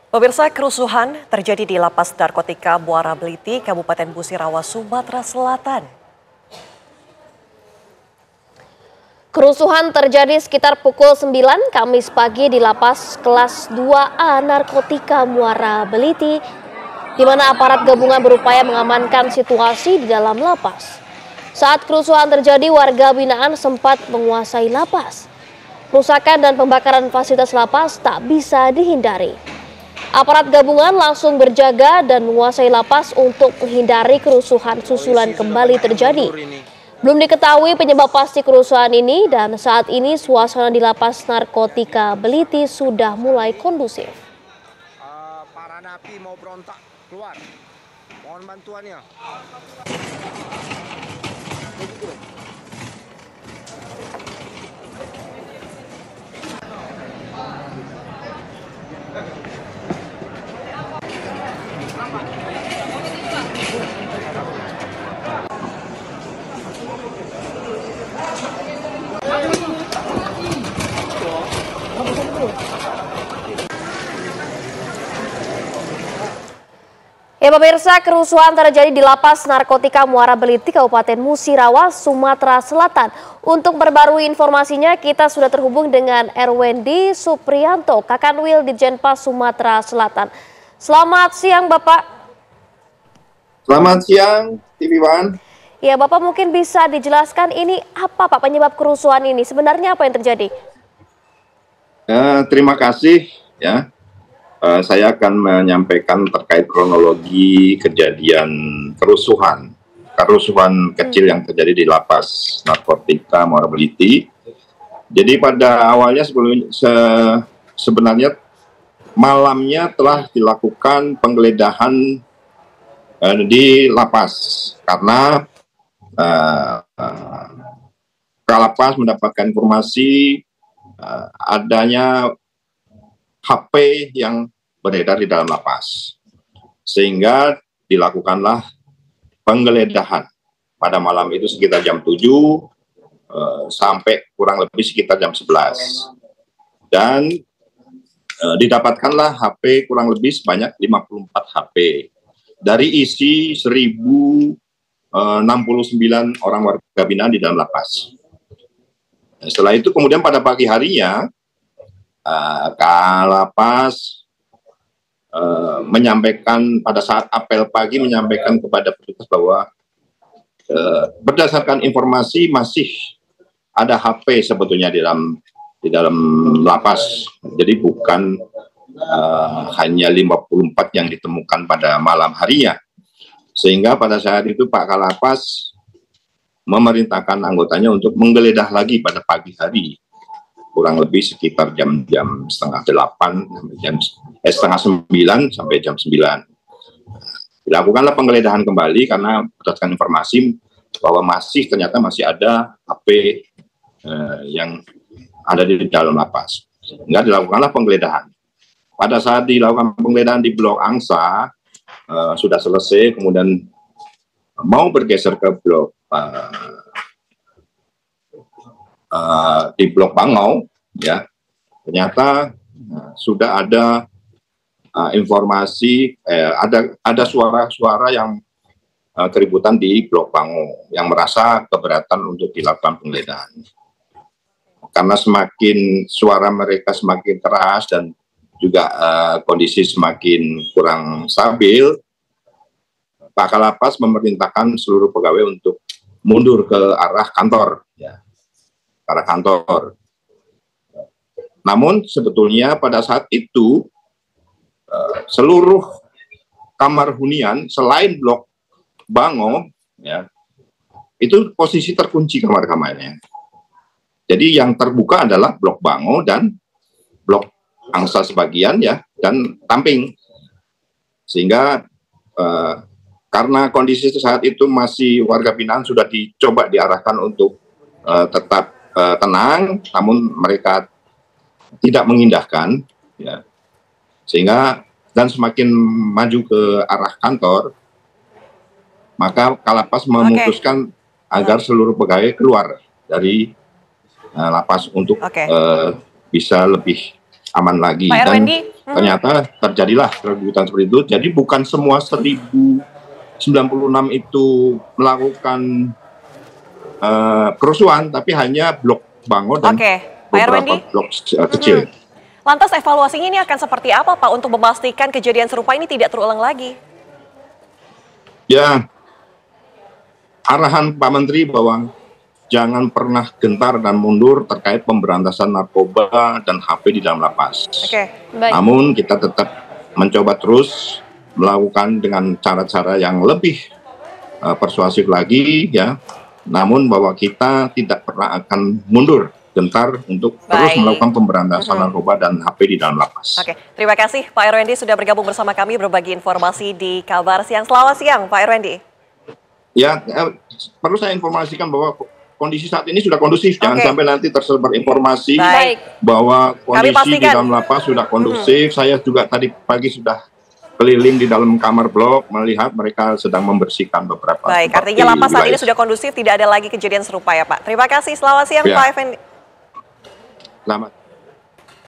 Pemirsa, kerusuhan terjadi di Lapas Narkotika Muara Beliti, Kabupaten Musirawas, Sumatera Selatan. Kerusuhan terjadi sekitar pukul 9 Kamis pagi di Lapas Kelas 2A Narkotika Muara Beliti, di mana aparat gabungan berupaya mengamankan situasi di dalam lapas. Saat kerusuhan terjadi, warga binaan sempat menguasai lapas. Perusakan dan pembakaran fasilitas lapas tak bisa dihindari. Aparat gabungan langsung berjaga dan menguasai lapas untuk menghindari kerusuhan susulan kembali terjadi. Belum diketahui penyebab pasti kerusuhan ini dan saat ini suasana di Lapas Narkotika Beliti sudah mulai kondusif. Para napi mau berontak keluar, mohon bantuannya. Ya pemirsa, kerusuhan terjadi di Lapas Narkotika Muara Beliti, Kabupaten Musirawas, Sumatera Selatan. Untuk memperbarui informasinya, kita sudah terhubung dengan Erwendi Supriyanto, Kakanwil di Jenpas Sumatera Selatan. Selamat siang, Bapak. Selamat siang, TV One. Ya, Bapak mungkin bisa dijelaskan ini apa, Pak, penyebab kerusuhan ini? Sebenarnya apa yang terjadi? Terima kasih ya. Saya akan menyampaikan terkait kronologi kejadian kerusuhan kecil yang terjadi di Lapas Narkotika Muara Beliti. Jadi pada awalnya sebenarnya malamnya telah dilakukan penggeledahan di lapas karena Kalapas mendapatkan informasi adanya HP yang beredar di dalam lapas, sehingga dilakukanlah penggeledahan pada malam itu sekitar jam 7 sampai kurang lebih sekitar jam 11, dan didapatkanlah HP kurang lebih sebanyak 54 HP dari isi 1069 orang warga binaan di dalam lapas. Setelah itu kemudian pada pagi harinya Kalapas menyampaikan pada saat apel pagi menyampaikan kepada petugas bahwa berdasarkan informasi masih ada HP sebetulnya di dalam lapas. Jadi bukan hanya 54 yang ditemukan pada malam harinya. Sehingga pada saat itu Pak Kalapas memerintahkan anggotanya untuk menggeledah lagi pada pagi hari, kurang lebih sekitar jam-jam setengah 8 setengah 9 sampai jam 9. Dilakukanlah penggeledahan kembali karena berdasarkan informasi bahwa ternyata masih ada HP yang ada di dalam lapas. Sehingga dilakukanlah penggeledahan. Pada saat dilakukan penggeledahan di Blok Angsa sudah selesai, kemudian mau bergeser ke blok di Blok Bangau, ya ternyata sudah ada informasi ada suara-suara yang keributan di Blok Bangau yang merasa keberatan untuk dilakukan penggeledahan. Karena suara mereka semakin keras dan juga kondisi semakin kurang stabil, Pak Kalapas memerintahkan seluruh pegawai untuk mundur ke arah kantor, ya, ke arah kantor. Namun sebetulnya pada saat itu seluruh kamar hunian selain Blok Bangau, ya, itu posisi terkunci kamar-kamarnya. Jadi yang terbuka adalah Blok Bangau dan Blok Angsa sebagian, ya, dan Tamping. Sehingga karena kondisi saat itu masih warga binaan sudah dicoba diarahkan untuk tetap tenang, namun mereka tidak mengindahkan, ya, sehingga dan semakin maju ke arah kantor, maka Kalapas memutuskan agar seluruh pegawai keluar dari lapas untuk bisa lebih aman lagi. Pak Erwendi, Ternyata terjadilah keributan seperti itu. Jadi bukan semua 1096 itu melakukan kerusuhan, tapi hanya blok Bango dan Pak beberapa Erwendi, blok kecil. lantas evaluasinya ini akan seperti apa Pak untuk memastikan kejadian serupa ini tidak terulang lagi? Ya, arahan Pak Menteri bahwa jangan pernah gentar dan mundur terkait pemberantasan narkoba dan HP di dalam lapas. Baik. Namun kita tetap mencoba terus melakukan dengan cara-cara yang lebih persuasif lagi, ya. Namun bahwa kita tidak pernah akan mundur gentar untuk terus melakukan pemberantasan narkoba dan HP di dalam lapas. Terima kasih Pak Erwendi sudah bergabung bersama kami berbagi informasi di Kabar Siang. Selamat siang Pak Erwendi. Ya, perlu saya informasikan bahwa kondisi saat ini sudah kondusif. Jangan sampai nanti tersebar informasi bahwa kondisi di dalam lapas sudah kondusif. Saya juga tadi pagi sudah keliling di dalam kamar blok melihat mereka sedang membersihkan beberapa. Baik, artinya lapas saat ini sudah kondusif, tidak ada lagi kejadian serupa ya Pak. Terima kasih, selamat siang Pak Effendi. Selamat.